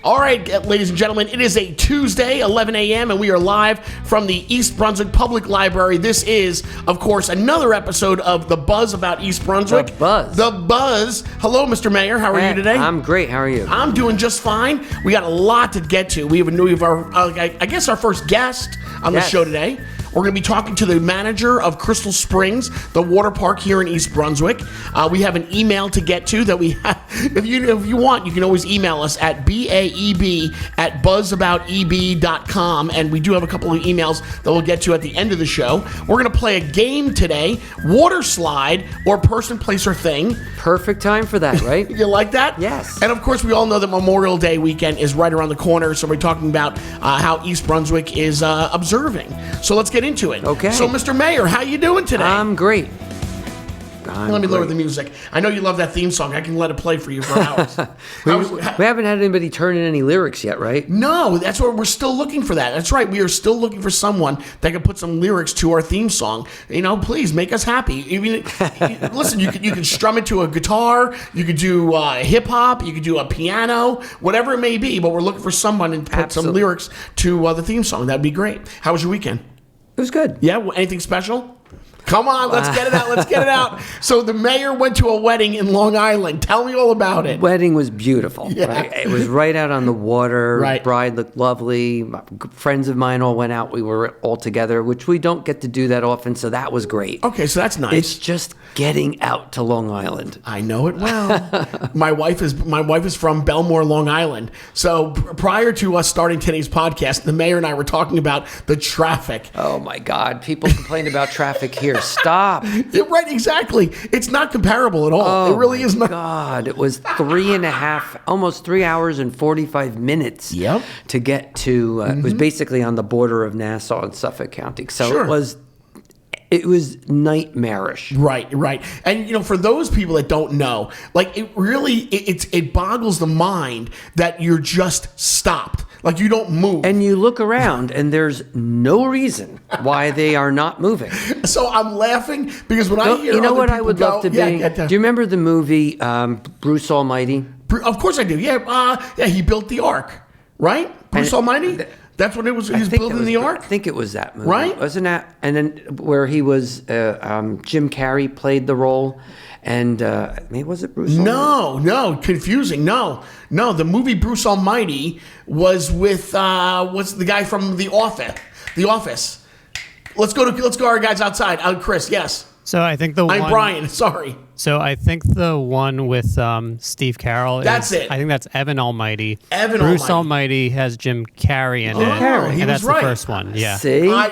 All right, ladies and gentlemen, it is a Tuesday, 11 a.m., and we are live from the East Brunswick Public Library. This is, of course, another episode of The Buzz About East Brunswick. The Buzz. The Buzz. Hello, Mr. Mayor. How are you today? I'm great. How are you? I'm doing just fine. We got a lot to get to. We have our first guest on the show today. We're going to be talking to the manager of Crystal Springs, the water park here in East Brunswick. We have an email to get to that we have. If you want, you can always email us at baeb@buzzabouteb.com, and we do have a couple of emails that we'll get to at the end of the show. We're going to play a game today, water slide or person, place, or thing. Perfect time for that, right? You like that? Yes. And of course, we all know that Memorial Day weekend is right around the corner, so we're talking about how East Brunswick is observing. So let's get into it. Okay. So, Mr. Mayor, how you doing today? I'm great. Let me lower the music. I know you love that theme song. I can let it play for you for hours. We haven't had anybody turn in any lyrics yet, right? No, that's what we're still looking for. That's right. We are still looking for someone that can put some lyrics to our theme song. Please make us happy. Listen, you can strum it to a guitar. You could do hip hop. You could do a piano, whatever it may be. But we're looking for someone to put some lyrics to the theme song. That'd be great. How was your weekend? It was good. Yeah. Anything special? Come on, let's get it out. Let's get it out. So the mayor went to a wedding in Long Island. Tell me all about it. Wedding was beautiful. Yeah. Right? It was right out on the water. Right. Bride looked lovely. Friends of mine all went out. We were all together, which we don't get to do that often, so that was great. Okay, so that's nice. It's just getting out to Long Island. I know it well. My wife is from Belmore, Long Island. So prior to us starting today's podcast, the mayor and I were talking about the traffic. Oh my God! People complain about traffic here. Stop. Yeah, right, exactly. It's not comparable at all. Oh, it really is not. God, it was 3.5, almost 3 hours and 45 minutes to get to, it was basically on the border of Nassau and Suffolk County. So Sure. It was nightmarish. Right. And, for those people that don't know, like, it really, it boggles the mind that you're just stopped. Like, you don't move. And you look around, and there's no reason why they are not moving. So I'm laughing because when I hear you know other what I people would love to be? do you remember the movie Bruce Almighty? Of course I do. Yeah, he built the Ark, right? Bruce Almighty? That's what it was. He was building the Ark? I think it was that movie. Right? Wasn't that? And then where he was, Jim Carrey played the role. And was it Bruce Almighty? No, confusing. No. The movie Bruce Almighty was with what's the guy from The Office? The Office. Let's go our guys outside. Chris, yes. So I think I'm Brian. Sorry. So I think the one with Steve Carell. That's it. I think that's Evan Almighty. Bruce Almighty has Jim Carrey in it. Carrey. And that's right. the first one. Yeah. See? I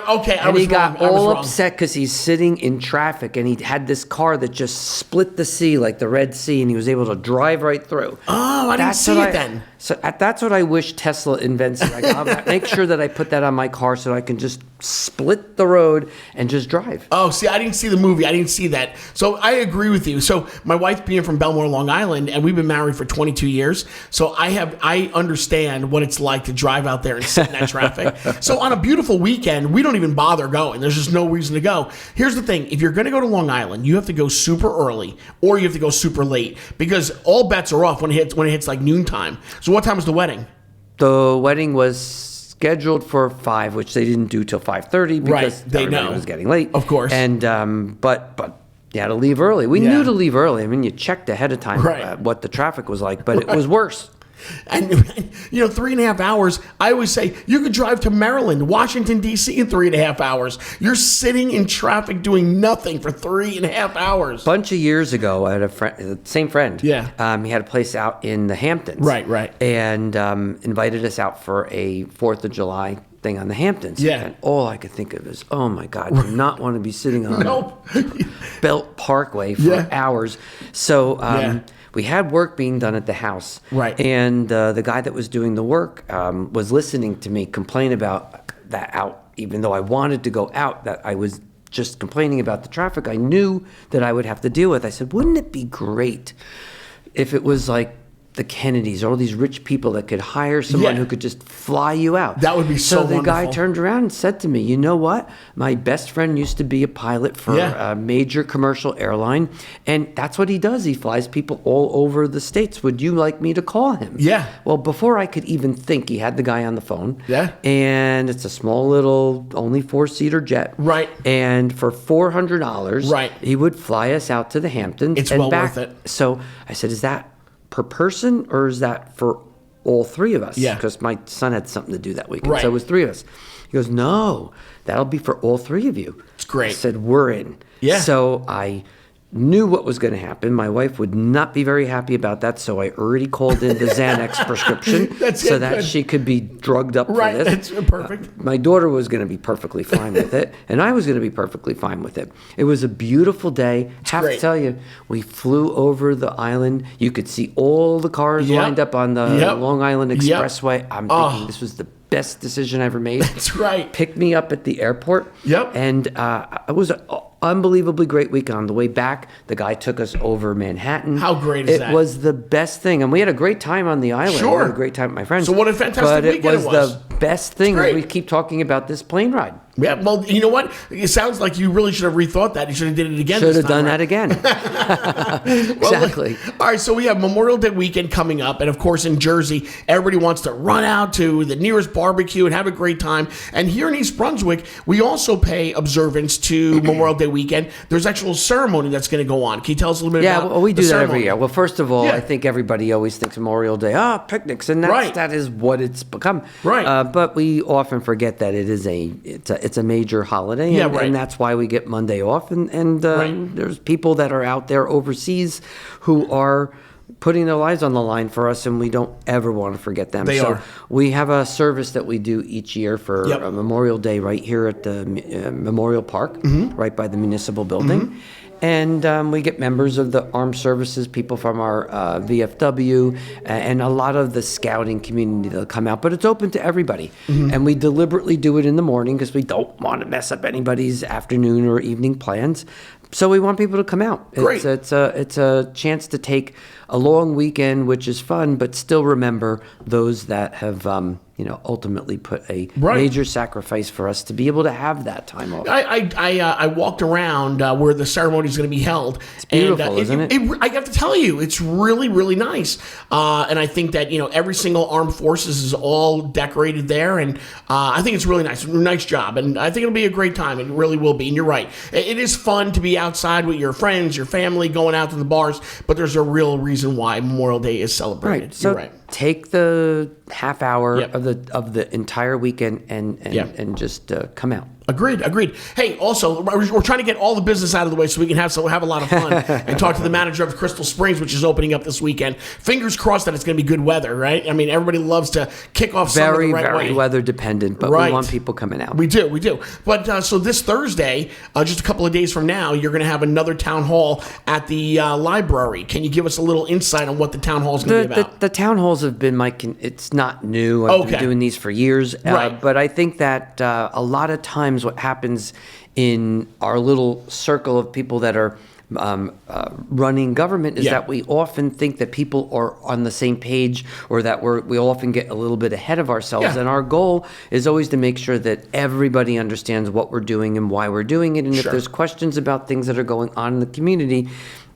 was he got wrong. all upset because he's sitting in traffic and he had this car that just split the sea like the Red Sea, and he was able to drive right through. Oh, I didn't see it then. So that's what I wish Tesla invents. Like, I'll make sure that I put that on my car so I can just split the road and just drive. Oh, see, I didn't see the movie. I didn't see that. So I agree with you. So my wife being from Belmore, Long Island, and we've been married for 22 years. So I understand what it's like to drive out there and sit in that traffic. So on a beautiful weekend, we don't even bother going. There's just no reason to go. Here's the thing. If you're going to go to Long Island, you have to go super early or you have to go super late because all bets are off when it hits like noontime. So what time was the wedding? The wedding was scheduled for 5, which they didn't do till 5:30 because everybody was getting late. Of course. And but you had to leave early. We knew to leave early. I mean, you checked ahead of time what the traffic was like, but it was worse. And 3.5 hours, I always say you could drive to Maryland, Washington, D.C. in 3.5 hours. You're sitting in traffic doing nothing for 3.5 hours. A bunch of years ago, I had a friend, the same friend. Yeah. He had a place out in the Hamptons. Right. And invited us out for a 4th of July thing on the Hamptons. Yeah. And all I could think of is, oh my God, I do not want to be sitting on Belt Parkway for hours. So we had work being done at the house. Right. And the guy that was doing the work was listening to me complain about that out, even though I wanted to go out, that I was just complaining about the traffic I knew that I would have to deal with. I said, wouldn't it be great if it was like the Kennedys, all these rich people that could hire someone who could just fly you out. That would be so the wonderful. guy turned around and said to me, you know what? My best friend used to be a pilot for a major commercial airline, and that's what he does. He flies people all over the States. Would you like me to call him? Yeah. Well, before I could even think, he had the guy on the phone. Yeah. And it's a small little, only 4-seater jet. Right. And for $400, right, he would fly us out to the Hamptons. It's and well back. worth it. So I said, is that per person or is that for all three of us? Yeah. Because my son had something to do that weekend. Right. So it was 3 of us. He goes, no, that'll be for all 3 of you. It's great. I said, we're in. Yeah. So I knew what was going to happen. My wife would not be very happy about that, so I already called in the Xanax prescription so that she could be drugged up for this. Right, that's perfect. My daughter was going to be perfectly fine with it, and I was going to be perfectly fine with it. It was a beautiful day. Have to tell you, we flew over the island. You could see all the cars lined up on the Long Island Expressway. I'm thinking this was the best decision I ever made. That's right. Picked me up at the airport. Yep. And it was an unbelievably great weekend. On the way back, the guy took us over Manhattan. How great is that? It was the best thing. And we had a great time on the island. Sure. We had a great time with my friends. So what a fantastic but weekend it was. But it was the best thing that great. we keep talking about this plane ride. Yeah, well, you know what? It sounds like you really should have rethought that. You should have did it again. Should have this time, done right? that again. Exactly. All right, so we have Memorial Day weekend coming up, and of course in Jersey, everybody wants to run out to the nearest barbecue and have a great time. And here in East Brunswick, we also pay observance to Memorial Day weekend. There's actual ceremony that's going to go on. Can you tell us a little bit about well, we do the that ceremony? every year. Well, first of all, I think everybody always thinks Memorial Day, picnics, and that is what it's become. Right. But we often forget that it's a major holiday, and that's why we get Monday off. And there's people that are out there overseas who are putting their lives on the line for us, and we don't ever want to forget them. They are. We have a service that we do each year for Memorial Day right here at the Memorial Park, right by the municipal building. And we get members of the armed services, people from our VFW, and a lot of the scouting community that'll come out. But it's open to everybody. And we deliberately do it in the morning because we don't want to mess up anybody's afternoon or evening plans. So we want people to come out. Great. It's a chance to take a long weekend, which is fun, but still remember those that have ultimately put a major sacrifice for us to be able to have that time off. I walked around where the ceremony is going to be held. It's beautiful, isn't it? I have to tell you, it's really, really nice. And I think that every single armed forces is all decorated there, and I think it's really nice. Nice job, and I think it'll be a great time. It really will be. And you're right, it is fun to be outside with your friends, your family, going out to the bars. But there's a real reason why Memorial Day is celebrated. Right. So you're right. Take the half hour of the entire weekend and just come out. Agreed. Hey, also, we're trying to get all the business out of the way so we can have a lot of fun and talk to the manager of Crystal Springs, which is opening up this weekend. Fingers crossed that it's going to be good weather, right? I mean, everybody loves to kick off summer the right way. Very weather dependent, but we want people coming out. We do. But so this Thursday, just a couple of days from now, you're going to have another town hall at the library. Can you give us a little insight on what the town hall is going to be about? The town halls have been it's not new. I've been doing these for years. But I think that a lot of times what happens in our little circle of people that are running government is that we often think that people are on the same page, or that we often get a little bit ahead of ourselves. And our goal is always to make sure that everybody understands what we're doing and why we're doing it. And if there's questions about things that are going on in the community,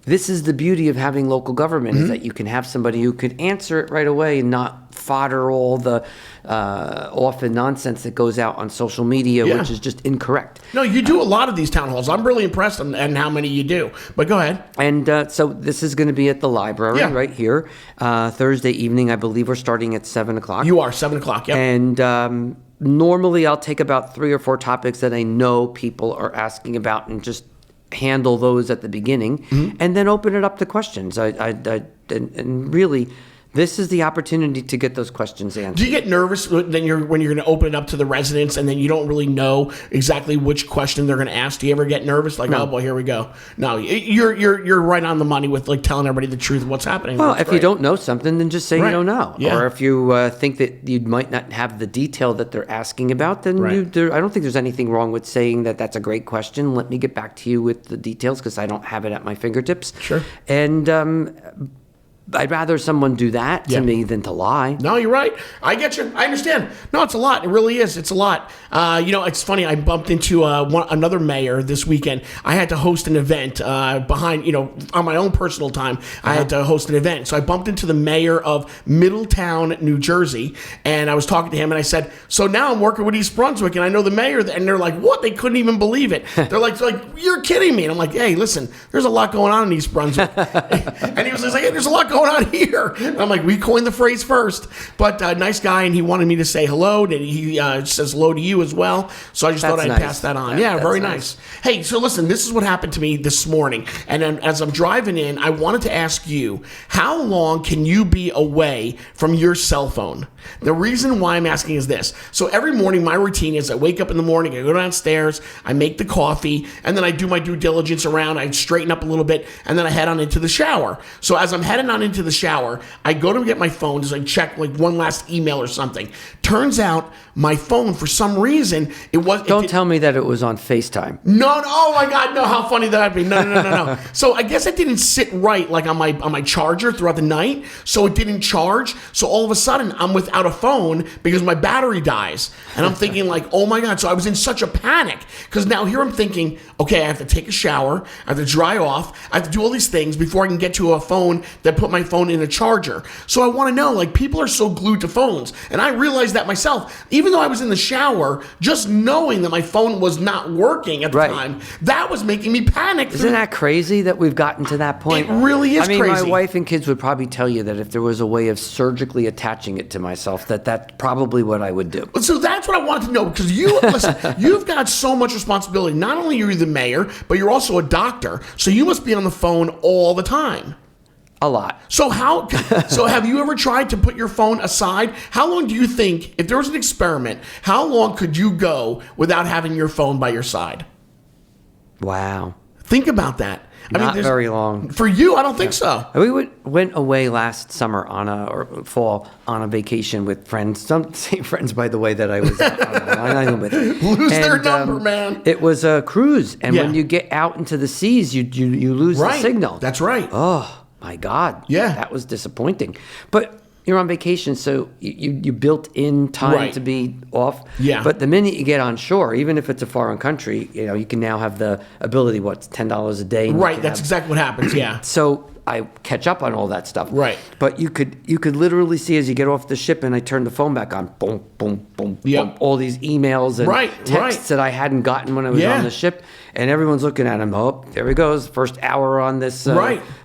this is the beauty of having local government, is that you can have somebody who could answer it right away and not fodder all the often nonsense that goes out on social media, which is just incorrect. No, you do a lot of these town halls. I'm really impressed on how many you do. But go ahead. And so this is going to be at the library right here. Thursday evening, I believe we're starting at 7 o'clock. You are, 7 o'clock, yep. And normally I'll take about 3 or 4 topics that I know people are asking about and just handle those at the beginning, and then open it up to questions. And really, this is the opportunity to get those questions answered. Do you get nervous when you're going to open it up to the residents and then you don't really know exactly which question they're going to ask? Do you ever get nervous? Like, oh boy, here we go. No, you're right on the money with like telling everybody the truth of what's happening. Well, if you don't know something, then just say you don't know. Yeah. Or if you think that you might not have the detail that they're asking about, then I don't think there's anything wrong with saying that that's a great question. Let me get back to you with the details because I don't have it at my fingertips. Sure. And I'd rather someone do that to me than to lie. No, you're right. I get you. I understand. No, it's a lot. It really is. It's a lot. It's funny. I bumped into another mayor this weekend. I had to host an event behind, on my own personal time. I had to host an event. So I bumped into the mayor of Middletown, New Jersey, and I was talking to him, and I said, so now I'm working with East Brunswick, and I know the mayor, and they're like, what? They couldn't even believe it. They're like, you're kidding me. And I'm like, hey, listen, there's a lot going on in East Brunswick. And he was like, hey, there's a lot going on here. And I'm like, we coined the phrase first. But nice guy, and he wanted me to say hello. And he says hello to you as well. So I just thought I'd pass that on. Yeah, very nice. Hey, so listen, this is what happened to me this morning. And then as I'm driving in, I wanted to ask you, how long can you be away from your cell phone? The reason why I'm asking is this. So every morning, my routine is I wake up in the morning, I go downstairs, I make the coffee, and then I do my due diligence around, I straighten up a little bit, and then I head on into the shower. So as I'm heading on into the shower, I go to get my phone, just like check like one last email or something. Turns out my phone, for some reason, Don't tell me that it was on FaceTime. No, oh my God, no, how funny that'd be. No. So I guess it didn't sit right like on my charger throughout the night, so it didn't charge. So all of a sudden, I'm without a phone because my battery dies. And I'm thinking like, oh my God. So I was in such a panic because now here I'm thinking, okay, I have to take a shower, I have to dry off, I have to do all these things before I can get to a phone that put my phone in a charger. So I want to know, like, people are so glued to phones. And I realized that myself, even though I was in the shower, just knowing that my phone was not working at the time, that was making me panic. Isn't that crazy that we've gotten to that point? It really is crazy. My wife and kids would probably tell you that if there was a way of surgically attaching it to myself, that's probably what I would do. So that's what I wanted to know, because listen, you've got so much responsibility. Not only are you the mayor, but you're also a doctor. So you must be on the phone all the time. A lot. So have you ever tried to put your phone aside? How long do you think, if there was an experiment, how long could you go without having your phone by your side? Wow. Think about that. Not very long. For you, I don't think so. We went away last summer or fall on a vacation with friends. Some same friends, by the way, that I was on Long Island with. Lose their number, man. It was a cruise, and when you get out into the seas, you lose the signal. That's right. Oh my God. Yeah. That was disappointing. But you're on vacation, so you built in time to be off. Yeah. But the minute you get on shore, even if it's a foreign country, you can now have the ability, $10 a day. Right, that's exactly what happens, yeah. So I catch up on all that stuff. Right. But you could literally see as you get off the ship and I turn the phone back on, boom, boom, boom, boom, all these emails and texts that I hadn't gotten when I was on the ship. And everyone's looking at him. Oh, there he goes. First hour on this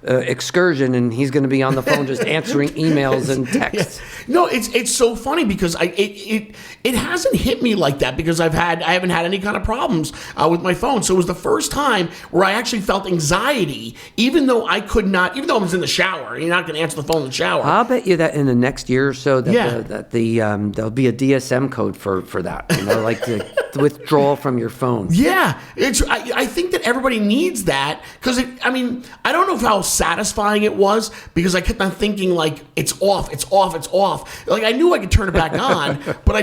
excursion, and he's going to be on the phone just answering emails and texts. Yeah. No, it's so funny because it hasn't hit me like that because I haven't had any kind of problems with my phone. So it was the first time where I actually felt anxiety, even though I was in the shower. You're not going to answer the phone in the shower. I'll bet you that in the next year or so that there'll be a DSM code for that. Like the withdrawal from your phone. Yeah, I think that everybody needs that because I don't know how satisfying it was because I kept on thinking like it's off. Like I knew I could turn it back on, but I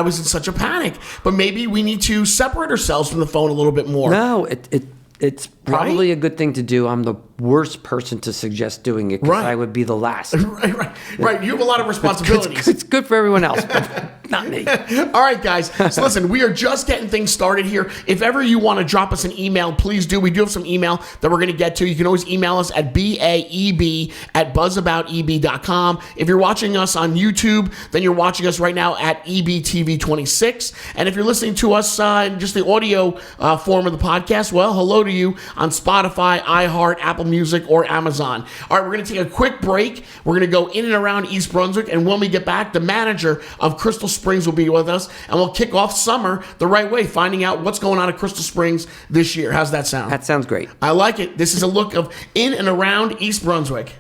was in such a panic. But maybe we need to separate ourselves from the phone a little bit more. No, it's probably a good thing to do. I'm the worst person to suggest doing it because I would be the last. Right. You have a lot of responsibilities. It's good for everyone else, but not me. All right, guys. So listen, we are just getting things started here. If ever you want to drop us an email, please do. We do have some email that we're going to get to. You can always email us at baeb@buzzabouteb.com. If you're watching us on YouTube, then you're watching us right now at EBTV26. And if you're listening to us in just the audio form of the podcast, well, hello to you on Spotify, iHeart, Apple Music, or Amazon. All right, we're going to take a quick break. We're going to go in and around East Brunswick, and when we get back, the manager of Crystal Springs will be with us, and we'll kick off summer the right way, finding out what's going on at Crystal Springs this year. How's that sound? That sounds great. I like it. This is a look of in and around East Brunswick.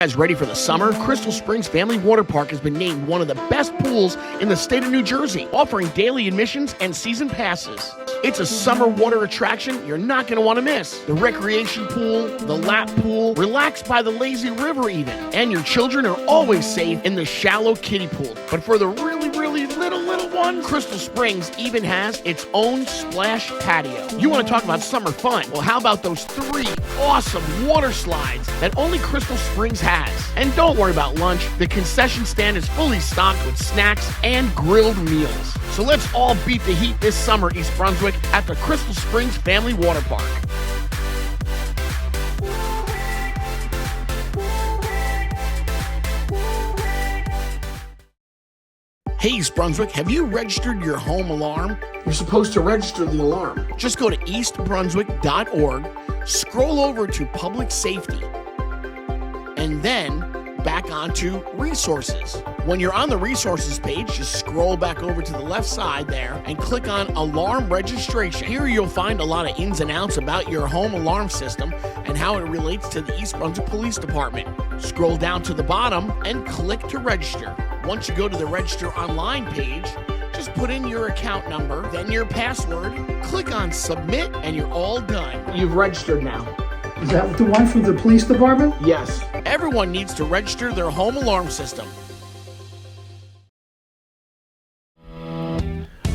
Guys, ready for the summer? Crystal Springs Family Waterpark has been named one of the best pools in the state of New Jersey, offering daily admissions and season passes. It's a summer water attraction you're not going to want to miss. The recreation pool, the lap pool, relax by the lazy river even, and your children are always safe in the shallow kiddie pool. But for the really really little ones? Crystal Springs even has its own splash patio. You want to talk about summer fun? Well, how about those 3 awesome water slides that only Crystal Springs has? And don't worry about lunch. The concession stand is fully stocked with snacks and grilled meals. So let's all beat the heat this summer, East Brunswick, at the Crystal Springs Family Waterpark. Hey, East Brunswick, have you registered your home alarm? You're supposed to register the alarm. Just go to eastbrunswick.org, scroll over to Public Safety, and then back onto Resources. When you're on the Resources page, just scroll back over to the left side there and click on Alarm Registration. Here you'll find a lot of ins and outs about your home alarm system and how it relates to the East Brunswick Police Department. Scroll down to the bottom and click to register. Once you go to the Register Online page, just put in your account number, then your password, click on Submit, and you're all done. You've registered now. Is that the one from the police department? Yes. Everyone needs to register their home alarm system.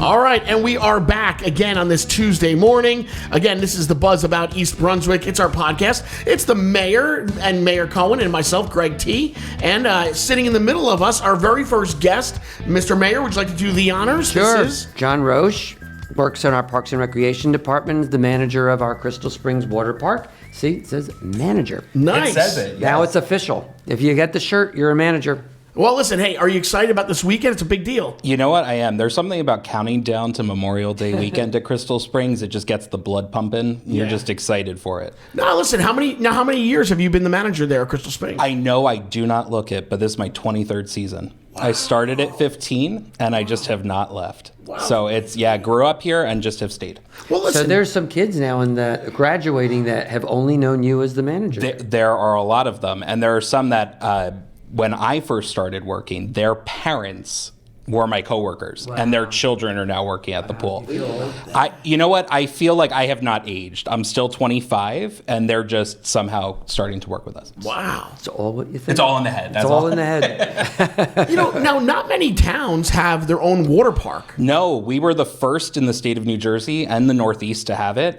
All right, and we are back again on this Tuesday morning. Again, this is the Buzz About East Brunswick. It's our podcast. It's the mayor and Mayor Cohen and myself, Greg T. And sitting in the middle of us, our very first guest, Mr. Mayor, would you like to do the honors? Sure. This is John Roche works in our Parks and Recreation Department, the manager of our Crystal Springs Waterpark. See, it says manager. nice. It says it, yes. Now it's official. If you get the shirt, you're a manager. Well, listen, hey, are you excited about this weekend? It's a big deal. You know what? I am. There's something about counting down to Memorial Day weekend at Crystal Springs. It just gets the blood pumping. You're just excited for it. Now, listen, how many years have you been the manager there at Crystal Springs? I know I do not look it, but this is my 23rd season. Wow. I started at 15, and I just have not left. Wow. So it's, grew up here and just have stayed. Well, listen. So there's some kids now in the graduating that have only known you as the manager. There are a lot of them, and there are some that when I first started working, their parents were my coworkers, and their children are now working at the pool. You know what? I feel like I have not aged. I'm still 25, and they're just somehow starting to work with us. Wow. It's all what you think. It's all in the head. It's all in the head. Now, not many towns have their own water park. No, we were the first in the state of New Jersey and the Northeast to have it.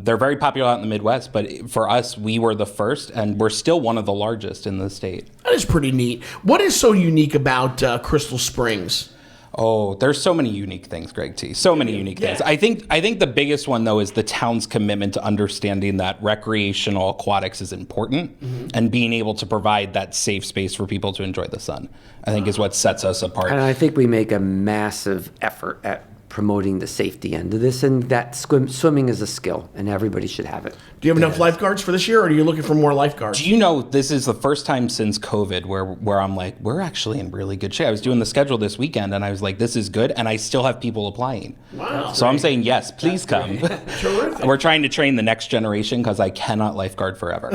They're very popular out in the Midwest, but for us, we were the first, and we're still one of the largest in the state. That is pretty neat. What is so unique about Crystal Springs? Oh, there's so many unique things, Greg T. So many unique things. I think the biggest one, though, is the town's commitment to understanding that recreational aquatics is important, and being able to provide that safe space for people to enjoy the sun, I think is what sets us apart. And I think we make a massive effort at promoting the safety end of this, and that swimming is a skill, and everybody should have it. Do you have enough lifeguards for this year, or are you looking for more lifeguards? Do you know this is the first time since COVID where I'm like, we're actually in really good shape. I was doing the schedule this weekend, and I was like, this is good, and I still have people applying. Wow. So I'm saying, yes, please come. Terrific. We're trying to train the next generation because I cannot lifeguard forever.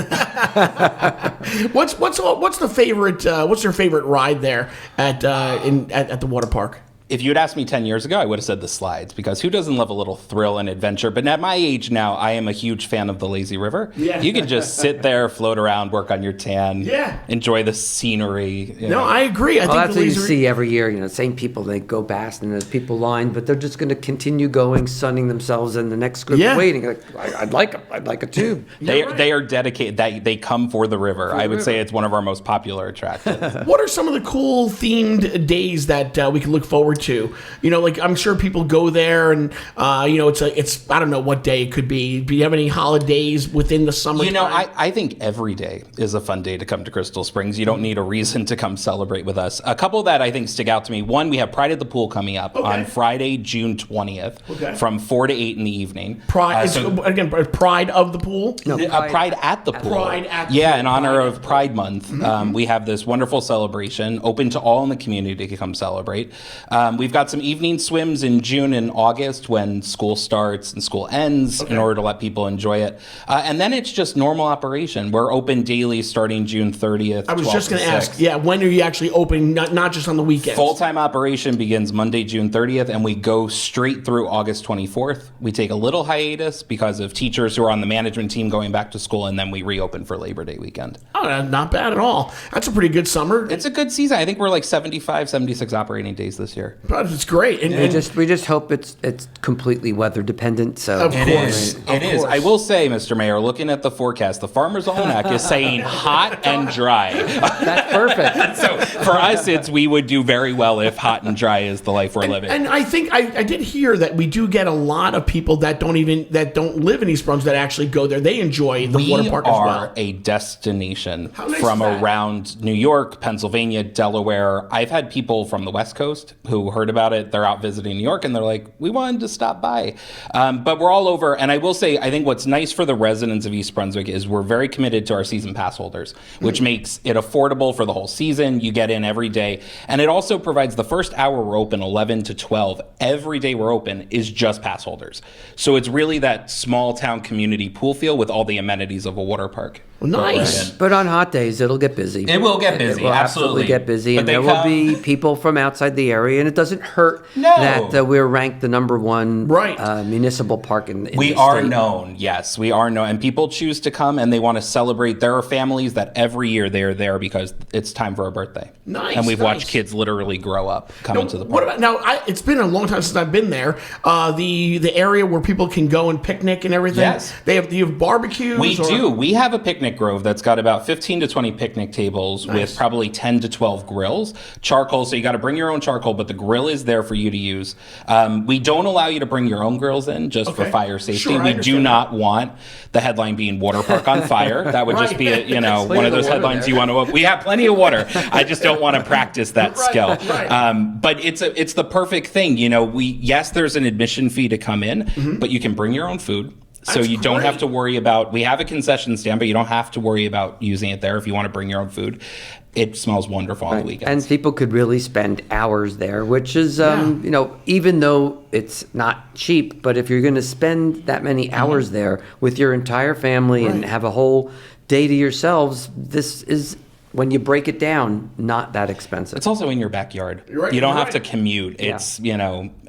What's the favorite? What's your favorite ride there at the water park? If you had asked me 10 years ago, I would have said the slides, because who doesn't love a little thrill and adventure? But at my age now, I am a huge fan of the lazy river. Yeah. You can just sit there, float around, work on your tan, enjoy the scenery. No, I agree. I think that's what you see every year. Same people, they go past and there's people lined, but they're just going to continue going, sunning themselves, and the next group waiting. Like, I'd like a tube. They are dedicated. They come for the river. I would say it's one of our most popular attractions. What are some of the cool themed days that we can look forward to? Like, I'm sure people go there, and it's I don't know what day it could be. Do you have any holidays within the summer? I think every day is a fun day to come to Crystal Springs. You don't need a reason to come celebrate with us. A couple that I think stick out to me. One, we have Pride at the Pool coming up on Friday, June 20th, from 4 to 8 in the evening. Pride of the Pool? No, Pride at the Pool. Pride at the Pool. In honor of Pride Month. We have this wonderful celebration open to all in the community to come celebrate. We've got some evening swims in June and August when school starts and school ends in order to let people enjoy it. And then it's just normal operation. We're open daily starting June 30th. I was just going to ask, when are you actually open, not just on the weekends? Full-time operation begins Monday, June 30th, and we go straight through August 24th. We take a little hiatus because of teachers who are on the management team going back to school, and then we reopen for Labor Day weekend. Oh, not bad at all. That's a pretty good summer. It's a good season. I think we're like 75, 76 operating days this year. But it's great. And we just hope it's completely weather dependent. So Of course. It is. I will say, Mr. Mayor, looking at the forecast, the Farmer's Almanac is saying hot and dry. That's perfect. So for us, we would do very well if hot and dry is the life we're living. And I think I did hear that we do get a lot of people that don't live in East Brunswick that actually go there. They enjoy the water park as well. We are a destination nice from is that? around New York, Pennsylvania, Delaware. I've had people from the West Coast who heard about it. They're out visiting New York and they're like, we wanted to stop by. But we're all over. And I will say, I think what's nice for the residents of East Brunswick is we're very committed to our season pass holders, which makes it affordable for the whole season. You get in every day. And it also provides the first hour we're open, 11 to 12. Every day we're open is just pass holders. So it's really that small town community pool feel with all the amenities of a water park. Nice. But on hot days, it'll get busy. It will get busy, It will absolutely. get busy, But and they there will come- be people from outside the area, and it doesn't hurt No. that we're ranked the number one Right. municipal park in We the are state. known, yes, we are known. And people choose to come and they want to celebrate. There are families that every year they are there because it's time for a birthday. Nice, And we've watched nice. kids literally grow up coming to the What park. about now? It's been a long time since I've been there. The area where people can go and picnic and everything. Yes. Do you have barbecues? We do. We have a picnic grove that's got about 15 to 20 picnic tables with probably 10 to 12 grills. Charcoal, so you got to bring your own charcoal, but the grill is there for you to use. We don't allow you to bring your own grills in just for Okay. fire safety. Sure, I we do understand not want the headline being Water Park on fire. That would just be, Right. one of those water headlines there. you want to. We have plenty of water. I just don't want to practice that skill. right. But it's the perfect thing. Yes, there's an admission fee to come in, but you can bring your own food. So That's you don't have great. to worry about, we have a concession stand, but you don't have to worry about using it there if you want to bring your own food. It smells wonderful on the And weekends. people could really spend hours there, which is, even though it's not cheap, but if you're going to spend that many hours there with your entire family and Right. have a whole day to yourselves, this is, when you break it down, not that expensive. It's also in your backyard. You're right, You don't you're have to right. commute. It's,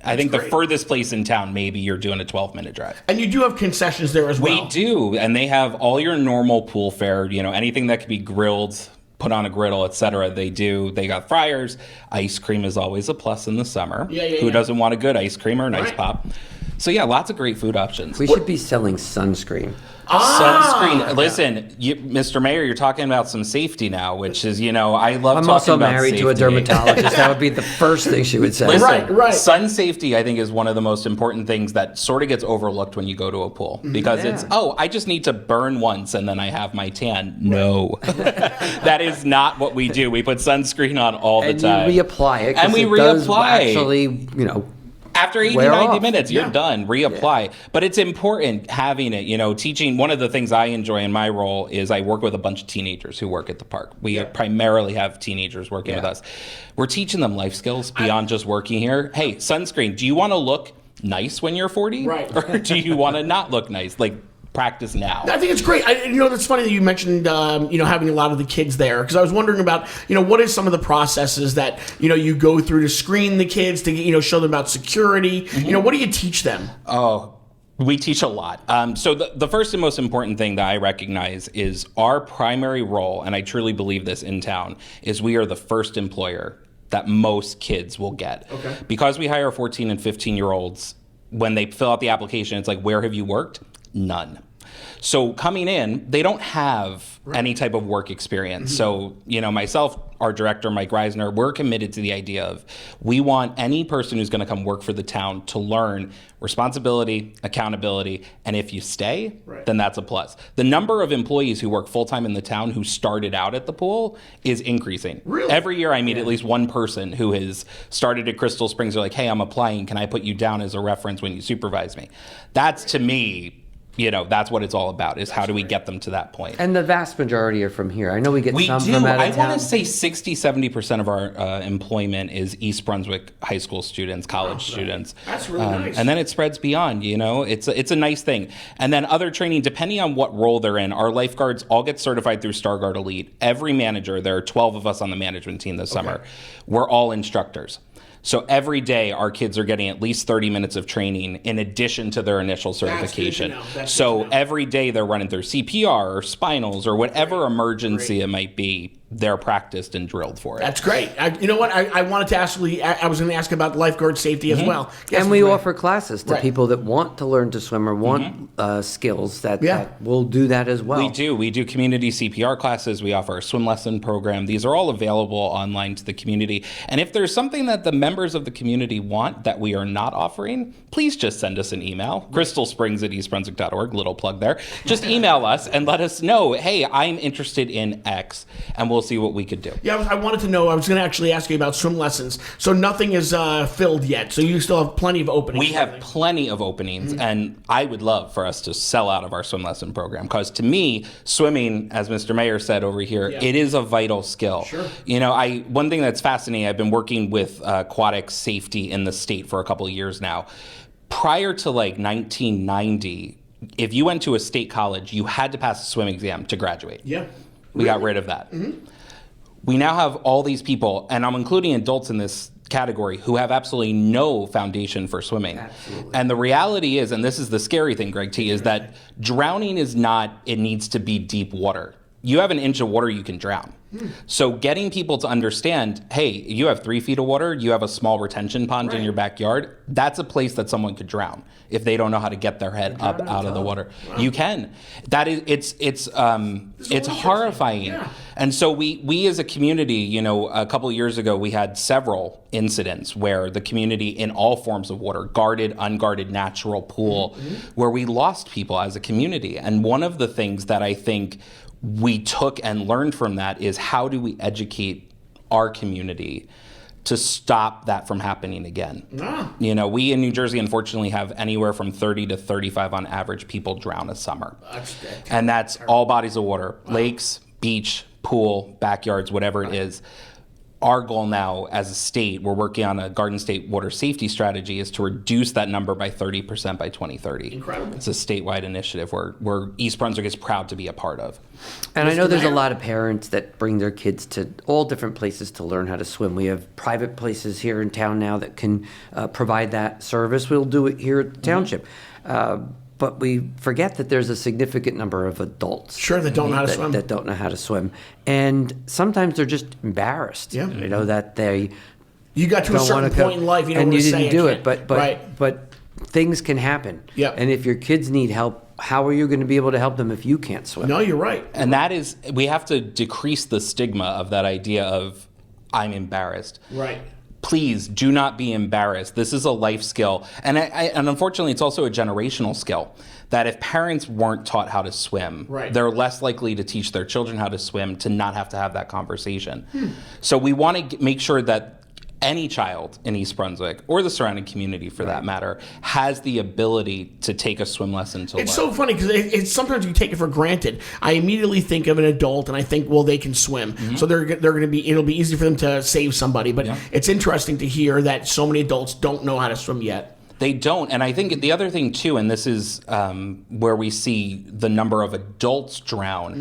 I think great. the furthest place in town, maybe you're doing a 12-minute drive. And you do have concessions there as well. We do, and they have all your normal pool fare, anything that could be grilled, put on a griddle, etc. They do. They got fryers. Ice cream is always a plus in the summer. Who doesn't want a good ice cream or an ice Right. pop? So yeah, lots of great food options. We should be selling sunscreen. Sunscreen. Listen, Mr. Mayor, you're talking about some safety now, which is, I love I'm talking also about married safety. to a dermatologist. That would be the first thing she would say. Listen, Right. sun safety, I think, is one of the most important things that sort of gets overlooked when you go to a pool. Because it's, I just need to burn once and then I have my tan. No. That is not what we do. We put sunscreen on all the And time. you reapply it. 'cause And we it does reapply. actually, After 80, wear 90 off. minutes, you're done. Reapply. But it's important having it, teaching. One of the things I enjoy in my role is I work with a bunch of teenagers who work at the park. We primarily have teenagers working with us. We're teaching them life skills beyond just working here. Hey, sunscreen, do you want to look nice when you're 40? Right. Or do you want to not look nice? Practice now. I think it's great. That's funny that you mentioned, having a lot of the kids there, because I was wondering about, what is some of the processes that, you go through to screen the kids, to, show them about security. What do you teach them? Oh, we teach a lot. So the first and most important thing that I recognize is our primary role, and I truly believe this in town, is we are the first employer that most kids will get. Okay. Because we hire 14 and 15-year-olds, when they fill out the application, it's like, where have you worked? None. So coming in, they don't have any type of work experience. So, myself, our director, Mike Reisner, we're committed to the idea of we want any person who's going to come work for the town to learn responsibility, accountability, and if you stay, then that's a plus. The number of employees who work full-time in the town who started out at the pool is increasing. Really? Every year I meet at least one person who has started at Crystal Springs. They're like, hey, I'm applying. Can I put you down as a reference when you supervise me? That's, to me, that's what it's all about, is how do we get them to that point. and the vast majority are from here. I know we get We some do. from out of I town. want to say 60-70% of our employment is East Brunswick high school students, college students. That's really nice. And then it spreads beyond, it's a nice thing. And then other training, depending on what role they're in, our lifeguards all get certified through StarGuard Elite. Every manager, there are 12 of us on the management team this summer. We're all instructors. So every day, our kids are getting at least 30 minutes of training in addition to their initial certification. That's good to know. Every day, they're running through CPR or spinals or whatever emergency it might be. they're practiced and drilled for it. That's great. You know what? I wanted to actually, I was going to ask about lifeguard safety as well. Yes, and we Mr. offer classes to people that want to learn to swim or want skills that will do that as well. We do. We do community CPR classes. We offer a swim lesson program. These are all available online to the community. And if there's something that the members of the community want that we are not offering, please just send us an email. crystalsprings@eastbrunswick.org, little plug there. Just email us and let us know, hey, I'm interested in X, and we'll see what we could do. Yeah, I wanted to know, I was going to actually ask you about swim lessons. So nothing is filled yet. So you still have plenty of openings. We have plenty of openings, and I would love for us to sell out of our swim lesson program, because to me, swimming, as Mr. Mayor said over here, it is a vital skill. Sure. You know, one thing that's fascinating, I've been working with aquatic safety in the state for a couple of years now. Prior to like 1990, if you went to a state college, you had to pass a swim exam to graduate. Yeah. We got rid of that. We now have all these people, and I'm including adults in this category, who have absolutely no foundation for swimming. Absolutely. And the reality is, and this is the scary thing, Greg T, is that drowning is not, it needs to be deep water. You have an inch of water, you can drown. So getting people to understand, hey, you have 3 feet of water, you have a small retention pond in your backyard, that's a place that someone could drown if they don't know how to get their head up out of the water. Wow. You can. That is, it's horrifying. Yeah. And so we as a community, you know, a couple of years ago, we had several incidents where the community, in all forms of water, guarded, unguarded, natural pool, where we lost people as a community. And one of the things that I think we took and learned from that is, how do we educate our community to stop that from happening again? You know, we in New Jersey, unfortunately, have anywhere from 30 to 35 on average people drown a summer. And that's all bodies of water, lakes, beach, pool, backyards, whatever it is. Our goal now as a state, we're working on a Garden State water safety strategy, is to reduce that number by 30% by 2030. Incredible. It's a statewide initiative where East Brunswick is proud to be a part of. And I know there's a lot of parents that bring their kids to all different places to learn how to swim. We have private places here in town now that can provide that service. We'll do it here at the township. But we forget that there's a significant number of adults. Sure, that don't know how to swim. That don't know how to swim. And sometimes they're just embarrassed. Yeah. You know, that they You got to a certain point in life, you know, and you to didn't say do it. it. But things can happen. Yeah. And if your kids need help, how are you going to be able to help them if you can't swim? No, you're right. And that is, we have to decrease the stigma of that idea of, I'm embarrassed. Right. Please do not be embarrassed. This is a life skill. And and unfortunately, it's also a generational skill, that if parents weren't taught how to swim, they're less likely to teach their children how to swim, to not have to have that conversation. So we want to make sure that any child in East Brunswick, or the surrounding community for that matter, has the ability to take a swim lesson to learn. It's so funny, because it's sometimes you take it for granted. I immediately think of an adult and I think, well, they can swim. So they're going to be, it'll be easy for them to save somebody. But it's interesting to hear that so many adults don't know how to swim yet. They don't. And I think the other thing, too, and this is where we see the number of adults drown,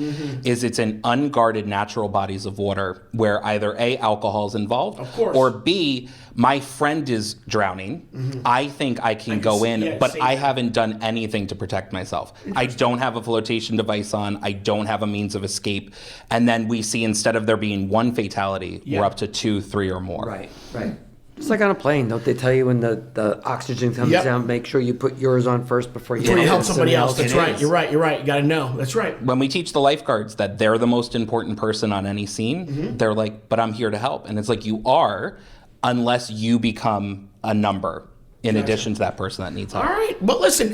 is it's in unguarded natural bodies of water where either A, alcohol is involved, or B, my friend is drowning. I think I can go in, but I haven't done anything to protect myself. I don't have a flotation device on. I don't have a means of escape. And then we see, instead of there being one fatality, we're up to 2, 3, or more. Right. It's like on a plane. Don't they tell you when the oxygen comes down, make sure you put yours on first before you help somebody else. That's right. You're right. You got to know. That's right. When we teach the lifeguards that they're the most important person on any scene, they're like, but I'm here to help. And it's like, you are, unless you become a number in addition to that person that needs help. All right. Well, listen,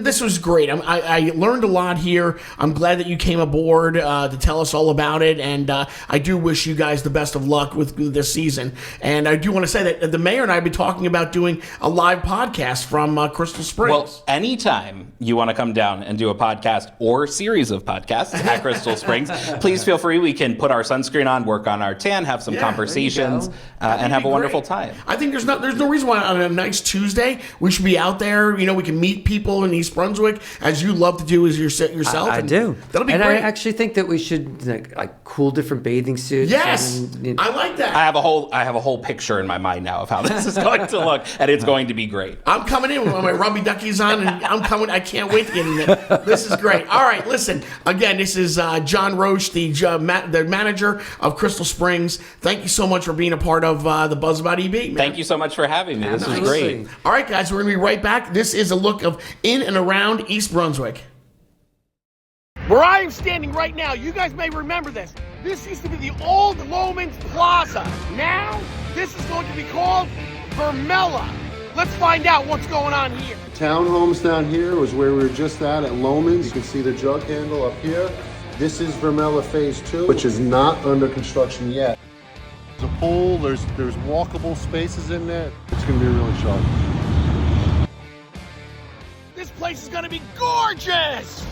this was great. I learned a lot here. I'm glad that you came aboard to tell us all about it. And I do wish you guys the best of luck with this season. And I do want to say that the mayor and I have been talking about doing a live podcast from Crystal Springs. Well, anytime you want to come down and do a podcast or series of podcasts at Crystal Springs, please feel free. We can put our sunscreen on, work on our tan, have some conversations, and have a wonderful time. I think there's no reason why on a nice next Tuesday, we should be out there. We can meet people in East Brunswick, as you love to do as yourself. I do. That'll be great. great. I actually think that we should like cool different bathing suits. Yes, I like that. I have a whole picture in my mind now of how this is going to look, and it's going to be great. I'm coming in with my Rumby Duckies on, and I'm coming. I can't wait to get in there. This is great. All right, listen. Again, this is John Roche, the manager of Crystal Springs. Thank you so much for being a part of the Buzz About EB, man. Thank you so much for having me. This was great. All right, guys, we're going to be right back. This is a look of in and around East Brunswick. Where I am standing right now, you guys may remember this. This used to be the old Loman's Plaza. Now, this is going to be called Vermella. Let's find out what's going on here. Townhomes down here was where we were just at Loman's. You can see the jug handle up here. This is Vermella Phase 2, which is not under construction yet. There's a pool, there's walkable spaces in there. It's gonna be really sharp. This place is gonna be gorgeous!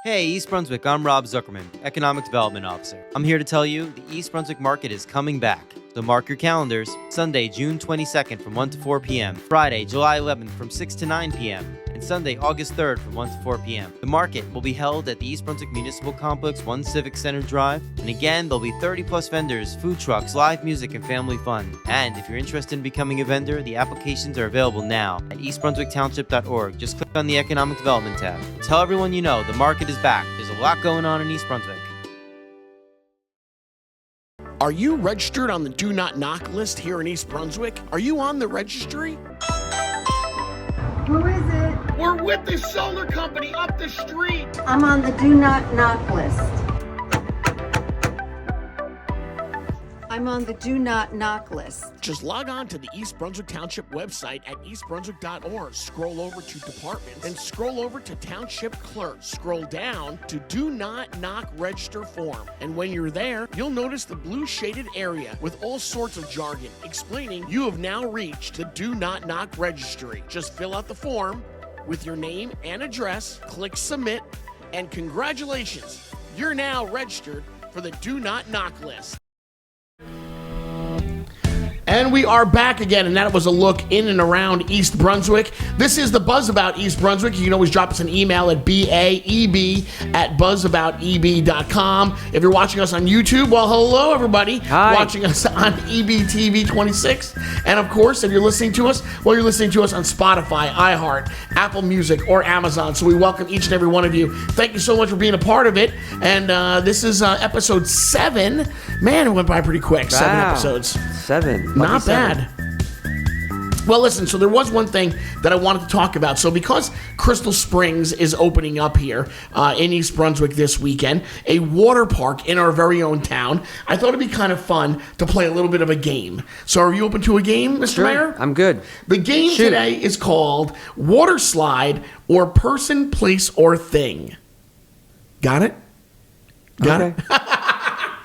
Hey, East Brunswick, I'm Rob Zuckerman, Economic Development Officer. I'm here to tell you the East Brunswick market is coming back. So mark your calendars, Sunday, June 22nd from 1 to 4 p.m., Friday, July 11th from 6 to 9 p.m., and Sunday, August 3rd from 1 to 4 p.m. The market will be held at the East Brunswick Municipal Complex, 1 Civic Center Drive, and again, there'll be 30-plus vendors, food trucks, live music, and family fun. And if you're interested in becoming a vendor, the applications are available now at eastbrunswicktownship.org. Just click on the Economic Development tab. Tell everyone you know the market is back. There's a lot going on in East Brunswick. Are you registered on the Do Not Knock list here in East Brunswick? Are you on the registry? Who is it? We're with the solar company up the street. I'm on the Do Not Knock list. I'm on the Do Not Knock list. Just log on to the East Brunswick Township website at eastbrunswick.org. Scroll over to departments and scroll over to Township Clerk. Scroll down to Do Not Knock Register Form. And when you're there, you'll notice the blue shaded area with all sorts of jargon explaining you have now reached the Do Not Knock Registry. Just fill out the form with your name and address, click Submit, and congratulations, you're now registered for the Do Not Knock list. And we are back again, and that was a look in and around East Brunswick. This is the Buzz About East Brunswick. You can always drop us an email at baeb@buzzabouteb.com. If you're watching us on YouTube, well, hello, everybody. Hi. Watching us on EBTV 26. And, of course, if you're listening to us, well, you're listening to us on Spotify, iHeart, Apple Music, or Amazon. So we welcome each and every one of you. Thank you so much for being a part of it. And this is episode 7. Man, it went by pretty quick. Wow. 7 episodes. 7. Not bad. Well, listen, so there was one thing that I wanted to talk about. So because Crystal Springs is opening up here in East Brunswick this weekend, a water park in our very own town, I thought it'd be kind of fun to play a little bit of a game. So are you open to a game, Mr. Sure, Mayor? I'm good. The game today is called Water Slide or Person, Place, or Thing. Got it? Got it?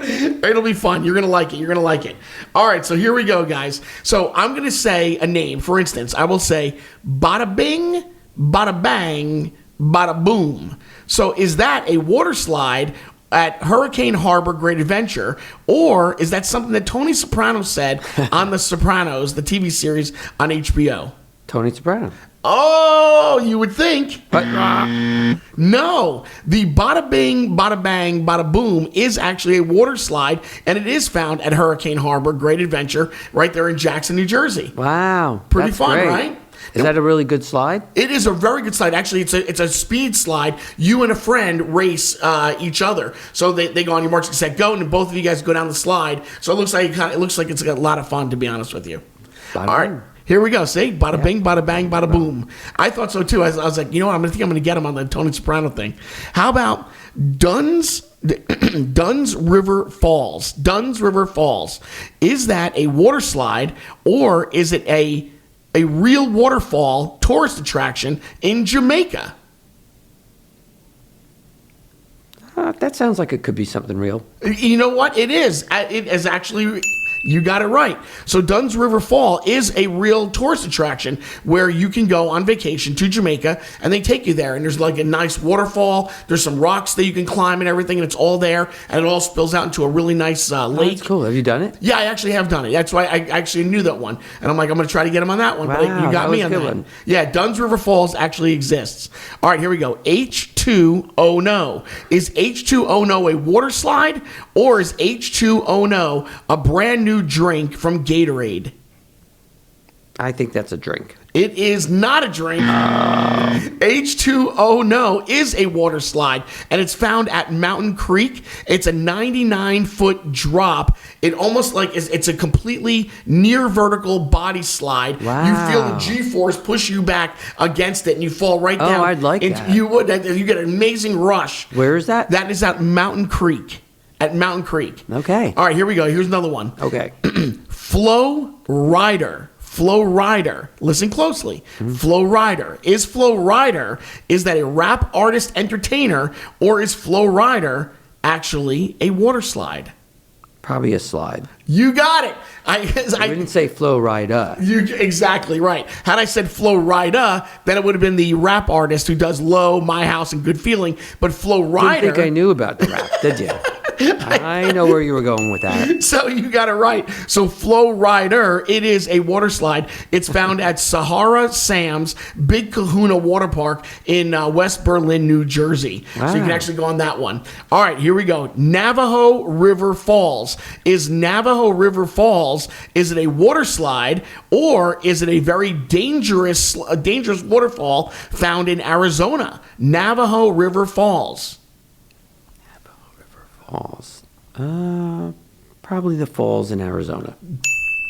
It'll be fun. You're going to like it. You're going to like it. All right, so here we go, guys. So I'm going to say a name. For instance, I will say bada bing, bada bang, bada boom. So is that a water slide at Hurricane Harbor Great Adventure, or is that something that Tony Soprano said on The Sopranos, the TV series on HBO? Tony Soprano. Oh, you would think. But No, the bada bing, bada bang, bada boom is actually a water slide, and it is found at Hurricane Harbor Great Adventure right there in Jackson, New Jersey. wow. Pretty that's fun, great. right? Is that a really good slide? It is a very good slide. Actually, it's a speed slide. You and a friend race each other. So they go on your march, set, go, and both of you guys go down the slide. So it looks like it's a lot of fun, to be honest with you. Bada All right. bing. Here we go. See? Bada bing, bada bang, bada boom. I thought so too. I was like, you know what? I'm going to get him on the Tony Soprano thing. How about Dunn's River Falls? Dunn's River Falls. Is that a water slide, or is it a real waterfall tourist attraction in Jamaica? That sounds like it could be something real. You know what? It is. It is actually... You got it right. So Dunn's River Fall is a real tourist attraction where you can go on vacation to Jamaica and they take you there. And there's like a nice waterfall. There's some rocks that you can climb and everything, and it's all there. And it all spills out into a really nice lake. Oh, that's cool. Have you done it? Yeah, I actually have done it. That's why I actually knew that one. And I'm like, I'm going to try to get him on that one. Wow, But you got me on that one. Yeah, Dunn's River Falls actually exists. All right, here we go. H2O No. Is H2O No a water slide, or is H2O No a brand new drink from Gatorade? I think that's a drink. It is not a drink. H2O No is a water slide, and it's found at Mountain Creek. It's a 99-foot drop. It almost like it's a completely near vertical body slide. Wow. You feel the G-force push you back against it, and you fall right down. Oh, I'd like that. You would. You get an amazing rush. Where is that? That is at Mountain Creek. At Mountain Creek. Okay. All right, here we go. Here's another one. Okay. Flow Rider. Flow Rider. Listen closely. Flow Rider. Is that a rap artist entertainer, or is Flow Rider actually a water slide? Probably a slide. You got it. I didn't say Flow Rider. You exactly right. Had I said Flow Rider, then it would have been the rap artist who does Low, My House, and Good Feeling. But Flow Rider. Didn't think I knew about the rap, did you? I know where you were going with that. So you got it right. So Flow Rider, it is a water slide. It's found at Sahara Sam's Big Kahuna Water Park in West Berlin, New Jersey. Wow. So you can actually go on that one. All right, here we go. Navajo River Falls. Is Navajo River Falls, is it a water slide, or is it a very dangerous waterfall found in Arizona? Navajo River Falls. Falls. Probably the falls in Arizona.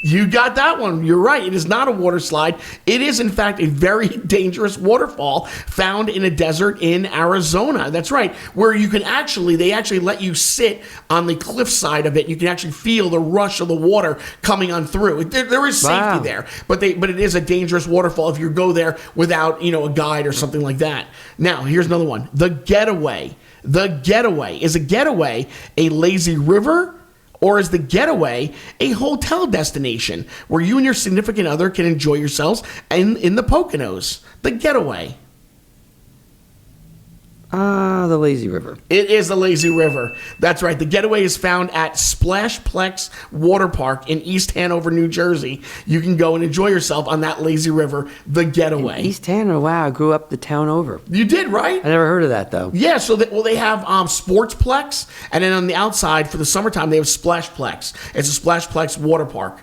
You got that one. You're right. It is not a water slide. It is, in fact, a very dangerous waterfall found in a desert in Arizona. That's right. Where you can they actually let you sit on the cliffside of it. You can actually feel the rush of the water coming on through. There is safety there, but it is a dangerous waterfall if you go there without, a guide or something like that. Now, here's another one. The Getaway. The Getaway. Is a getaway a lazy river, or is the Getaway a hotel destination where you and your significant other can enjoy yourselves in the Poconos? The Getaway. The lazy river. It is the lazy river. That's right. The Getaway is found at Splashplex Water Park in East Hanover, New Jersey. You can go and enjoy yourself on that lazy river, the Getaway. In East Hanover. Wow, I grew up the town over. You did, right? I never heard of that, though. Yeah, so they have Sportsplex, and then on the outside for the summertime they have Splashplex. It's a Splashplex Water Park.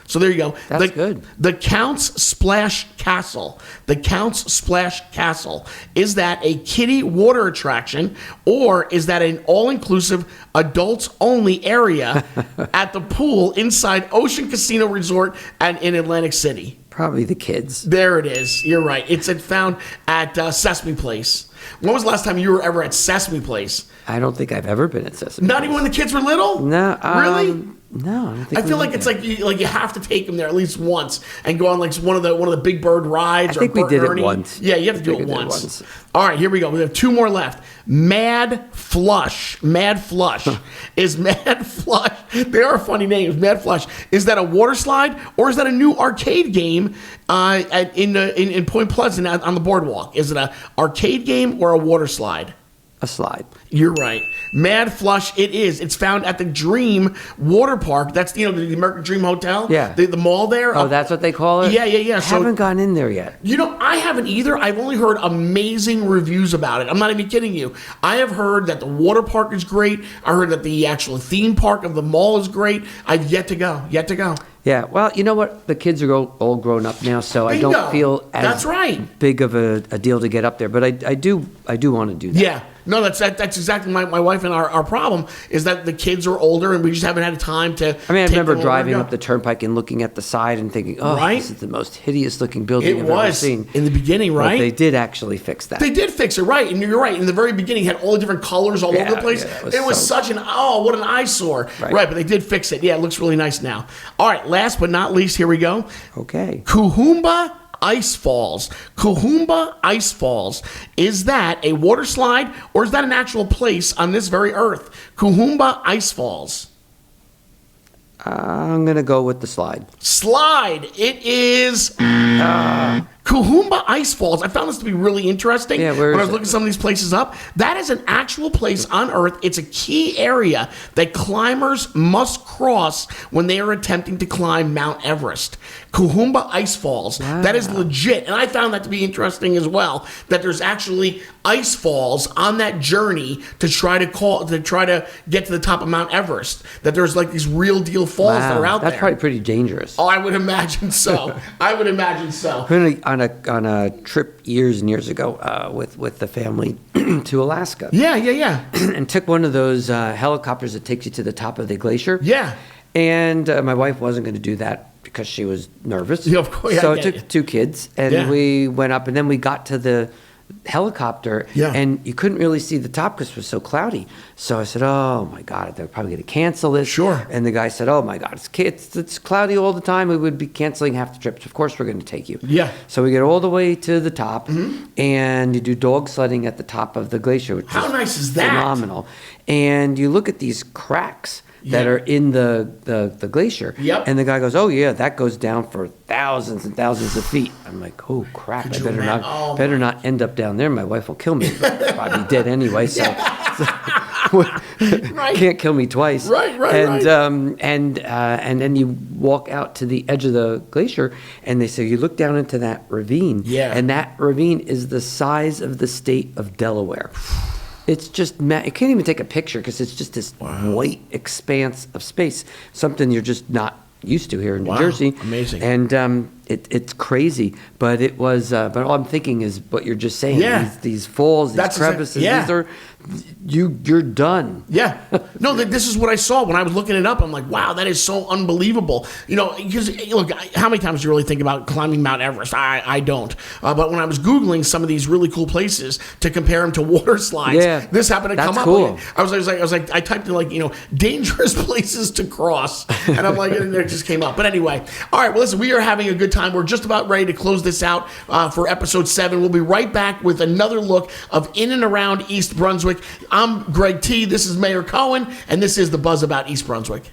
So there you go. That's good. The Count's Splash Castle. The Count's Splash Castle. Is that a kiddie water attraction, or is that an all-inclusive, adults-only area at the pool inside Ocean Casino Resort in Atlantic City? Probably the kids. There it is. You're right. It's found at Sesame Place. When was the last time you were ever at Sesame Place? I don't think I've ever been at Sesame Not Place. even when the kids were little? No. Really? No, I don't think I feel like it's like you have to take them there at least once and go on like one of the Big Bird rides. I think we did it once. Yeah, you have to do it once. All right, here we go. We have two more left. Mad Flush. Mad Flush. Is Mad Flush? They are funny names. Mad Flush. Is that a water slide, or is that a new arcade game in Point Pleasant on the boardwalk? Is it an arcade game or a water slide? A slide. You're right. Mad Flush, it is. It's found at the Dream Water Park. That's, the American Dream Hotel. Yeah. The mall there. Oh, that's what they call it? Yeah. I haven't gotten in there yet. I haven't either. I've only heard amazing reviews about it. I'm not even kidding you. I have heard that the water park is great. I heard that the actual theme park of the mall is great. I've yet to go. Yeah, well, you know what? The kids are all grown up now, so I don't feel as big of a deal to get up there. But I do want to do that. Yeah. No, that's exactly my wife and our problem is that the kids are older and we just haven't had time to. I mean, I remember driving up the turnpike and looking at the side and thinking, this is the most hideous looking building I've ever seen. In the beginning, right? But they did actually fix that. They did fix it, right? And you're right. In the very beginning, it had all the different colors all over the place. Yeah, it was such what an eyesore. Right, but they did fix it. Yeah, it looks really nice now. All right, last but not least, here we go. Okay. Cohumba Ice Falls. Cohumba Ice Falls. Is that a water slide, or is that an actual place on this very earth? Cohumba Ice Falls. I'm going to go with the slide. Slide. It is Cohumba Ice Falls. I found this to be really interesting Yeah, when I was looking some of these places up. That is an actual place on Earth. It's a key area that climbers must cross when they are attempting to climb Mount Everest. Cohumba Ice Falls. Wow. That is legit. And I found that to be interesting as well, that there's actually ice falls on that journey to try to get to the top of Mount Everest. That there's like these real deal falls that are out there. That's probably pretty dangerous. Oh, I would imagine so. I would imagine so. On a trip years and years ago with the family to Alaska. Yeah. And took one of those helicopters that takes you to the top of the glacier. Yeah. And my wife wasn't going to do that because she was nervous. Yeah, of course. So I took 2 kids, and we went up, and then we got to the helicopter, and you couldn't really see the top because it was so cloudy. So I said, oh my God, they're probably going to cancel this. Sure. And the guy said, oh my God, it's cloudy all the time. We would be canceling half the trips. Of course we're going to take you. Yeah. So we get all the way to the top, and you do dog sledding at the top of the glacier, which How nice is that? Phenomenal. And you look at these cracks that are in the glacier. Yep. And the guy goes, oh yeah, that goes down for thousands and thousands of feet. I'm like, oh crap, I better not end up down there. My wife will kill me. But probably dead anyway, so Right. can't kill me twice. Right. And then you walk out to the edge of the glacier, and they say you look down into that ravine. Yeah. And that ravine is the size of the state of Delaware. It's just, you can't even take a picture because it's just this white expanse of space, something you're just not used to here in New Jersey. Amazing. And it's crazy, but it was, but all I'm thinking is what you're just saying. Yeah. These falls, these crevices, these are, you're done. Yeah. No, this is what I saw when I was looking it up. I'm like, wow, that is so unbelievable. You know, because look, how many times do you really think about climbing Mount Everest? I don't. But when I was Googling some of these really cool places to compare them to water slides, this happened to come up. Cool. I was like, I typed in like, dangerous places to cross, and I'm like, and it just came up. But anyway, all right. Well, listen, we are having a good time. We're just about ready to close this out for episode 7. We'll be right back with another look of in and around East Brunswick. I'm Greg T. This is Mayor Cohen, and this is the Buzz About East Brunswick.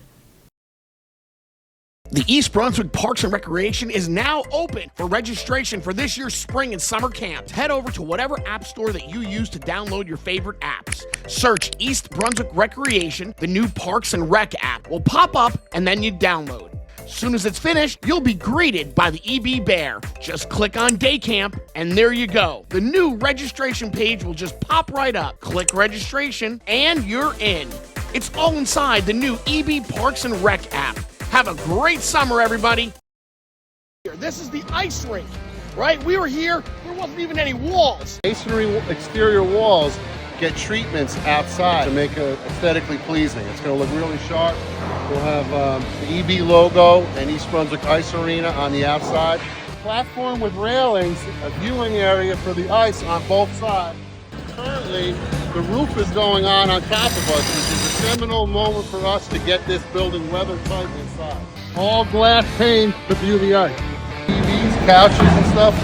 The East Brunswick Parks and Recreation is now open for registration for this year's spring and summer camps. Head over to whatever app store that you use to download your favorite apps. Search East Brunswick Recreation. The new Parks and Rec app will pop up, and then you download. As soon as it's finished, you'll be greeted by the EB Bear. Just click on Day Camp, and there you go. The new registration page will just pop right up. Click registration, and you're in. It's all inside the new EB Parks and Rec app. Have a great summer, everybody. This is the ice rink, right? We were here, there wasn't even any walls. Masonry exterior walls get treatments outside to make it aesthetically pleasing. It's going to look really sharp. We'll have the EB logo and East Brunswick Ice Arena on the outside. Platform with railings, a viewing area for the ice on both sides. Currently, the roof is going on top of us, which is a seminal moment for us to get this building weather tight inside. All glass pane to view the ice. TVs, couches and stuff.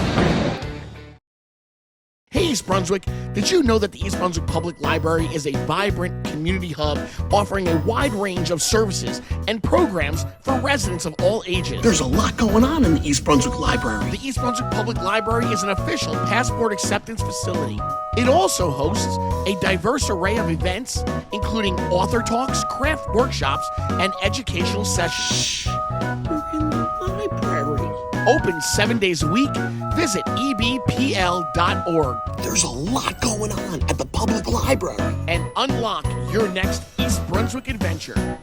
Hey East Brunswick, did you know that the East Brunswick Public Library is a vibrant community hub offering a wide range of services and programs for residents of all ages? There's a lot going on in the East Brunswick Library. The East Brunswick Public Library is an official passport acceptance facility. It also hosts a diverse array of events, including author talks, craft workshops, and educational sessions. Shh, we're in the library. Open 7 days a week. Visit ebpl.org. There's a lot going on at the public library. And unlock your next East Brunswick adventure.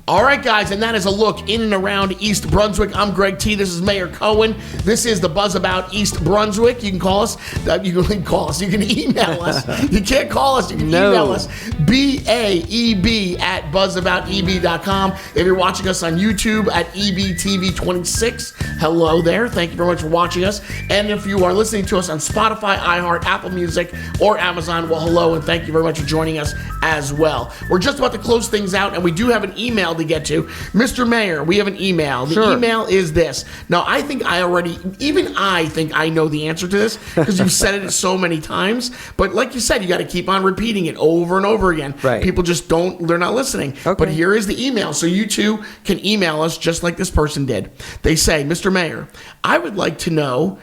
All right, guys, and that is a look in and around East Brunswick. I'm Greg T. This is Mayor Cohen. This is the Buzz About East Brunswick. You can call us. You can call us. You can email us. You can't call us. You can email us. BAEB@buzzabouteb.com. If you're watching us on YouTube at EBTV26, hello there. Thank you very much for watching us. And if you are listening to us on Spotify, iHeart, Apple Music, or Amazon, well, hello, and thank you very much for joining us as well. We're just about to close things out, and we do have an email to get to. Mr. Mayor, we have an email. The email is this. Now, I think I think I know the answer to this because you've said it so many times. But like you said, you got to keep on repeating it over and over again. Right. People just they're not listening. Okay. But here is the email. So you too can email us just like this person did. They say, Mr. Mayor, I would like to know,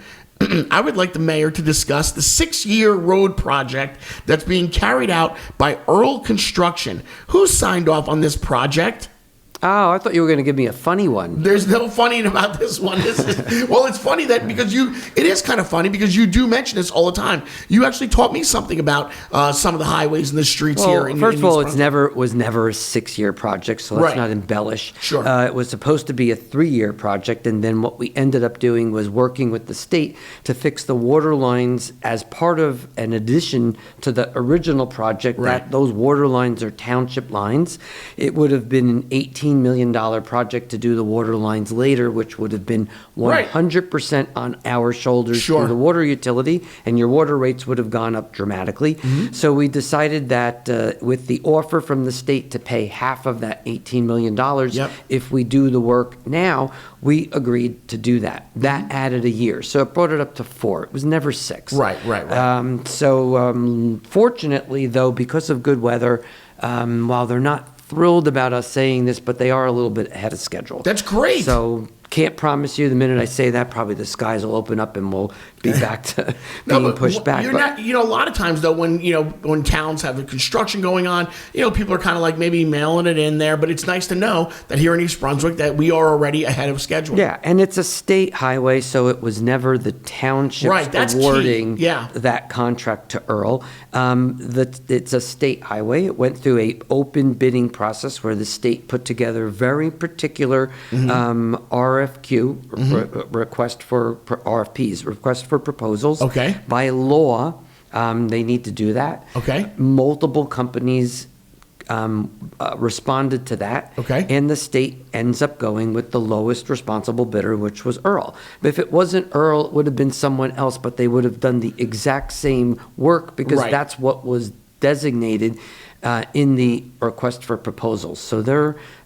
I would like the mayor to discuss the 6-year road project that's being carried out by Earl Construction. Who signed off on this project? Oh, I thought you were going to give me a funny one. There's no funny about this one. Well, it's funny that because it is kind of funny because you do mention this all the time. You actually taught me something about some of the highways and the streets here. First of all, it was never a 6-year project, so let's not embellish. Sure. It was supposed to be a 3-year project, and then what we ended up doing was working with the state to fix the water lines as part of an addition to the original project. Right. That those water lines are township lines. It would have been an $18 million project to do the water lines later, which would have been 100% on our shoulders for the water utility, and your water rates would have gone up dramatically. Mm-hmm. So we decided that with the offer from the state to pay half of that $18 million, if we do the work now, we agreed to do that. That added a year. So it brought it up to 4. It was never 6. Right. Fortunately, though, because of good weather, while they're not thrilled about us saying this, but they are a little bit ahead of schedule. That's great. So can't promise you the minute I say that, probably the skies will open up and we'll be back to being pushed back. A lot of times though, when towns have a construction going on, people are kind of like maybe mailing it in there, but it's nice to know that here in East Brunswick that we are already ahead of schedule. Yeah, and it's a state highway, so it was never the township awarding that contract to Earl. It's a state highway. It went through a open bidding process where the state put together very particular RFQ, request for RFPs, request for proposals. Okay. By law, they need to do that. Okay. Multiple companies responded to that. Okay. And the state ends up going with the lowest responsible bidder, which was Earl. But if it wasn't Earl, it would have been someone else, but they would have done the exact same work because that's what was designated in the request for proposals. So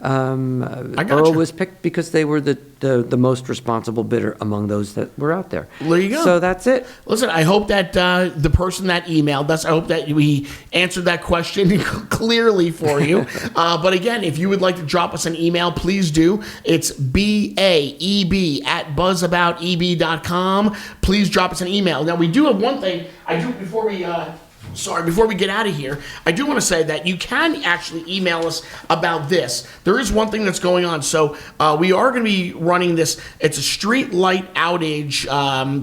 Earl was picked because they were the most responsible bidder among those that were out there. There you go. So that's it. Listen, I hope that the person that emailed us, I hope that we answered that question clearly for you. But again, if you would like to drop us an email, please do. It's baeb@buzzabouteb.com. Please drop us an email. Now, we do have one thing I do before we get out of here. I do want to say that you can actually email us about this. There is one thing that's going on. So we are going to be running this. It's a street light outage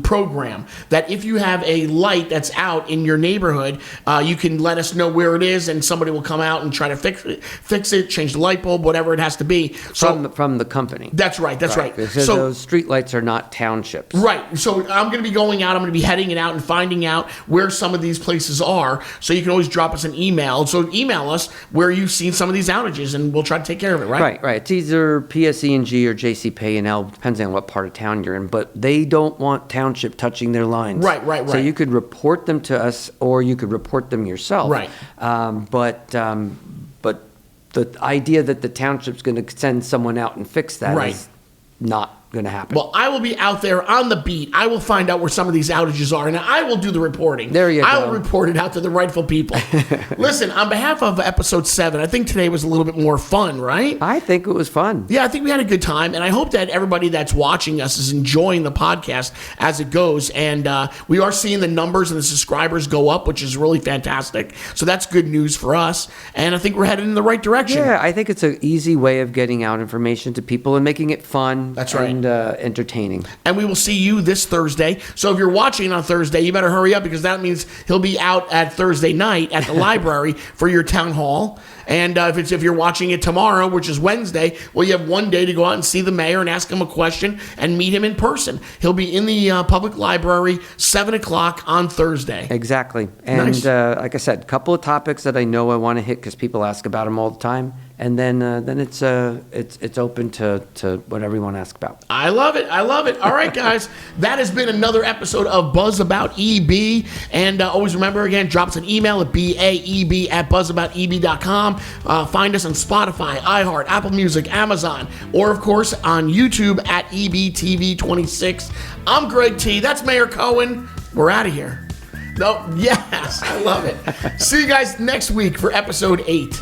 program that if you have a light that's out in your neighborhood, you can let us know where it is and somebody will come out and try to fix it, change the light bulb, whatever it has to be. So from the company. That's right. Because so those street lights are not townships. Right. So I'm going to be going out. I'm going to be heading it out and finding out where some of these places are. So you can always drop us an email. So email us where you've seen some of these outages, and we'll try to take care of it, right? Right. It's either PSE&G or JCP&L, depends on what part of town you're in, but they don't want township touching their lines. Right. So you could report them to us, or you could report them yourself. Right. But the idea that the township's going to send someone out and fix that is not going to happen. Well, I will be out there on the beat. I will find out where some of these outages are, and I will do the reporting. There you go. I will report it out to the rightful people. Listen, on behalf of Episode 7, I think today was a little bit more fun, right? I think it was fun. Yeah, I think we had a good time, and I hope that everybody that's watching us is enjoying the podcast as it goes, and we are seeing the numbers and the subscribers go up, which is really fantastic. So that's good news for us, and I think we're headed in the right direction. Yeah, I think it's an easy way of getting out information to people and making it fun. That's right. And entertaining. And we will see you this Thursday. So if you're watching on Thursday, you better hurry up because that means he'll be out at Thursday night at the library for your town hall. And if you're watching it tomorrow, which is Wednesday, well, you have one day to go out and see the mayor and ask him a question and meet him in person. He'll be in the public library 7 o'clock on Thursday. Exactly. And nice. Like I said, a couple of topics that I know I want to hit because people ask about them all the time. and then it's open to whatever you want to ask about. I love it. All right, guys, that has been another episode of Buzz About EB. And always remember, again, drop us an email at baeb@buzzabouteb.com. Find us on Spotify, iHeart, Apple Music, Amazon, or of course on YouTube at EBTV26. I'm Greg T. That's Mayor Cohen. We're out of here. No, yes, I love it. See you guys next week for episode 8.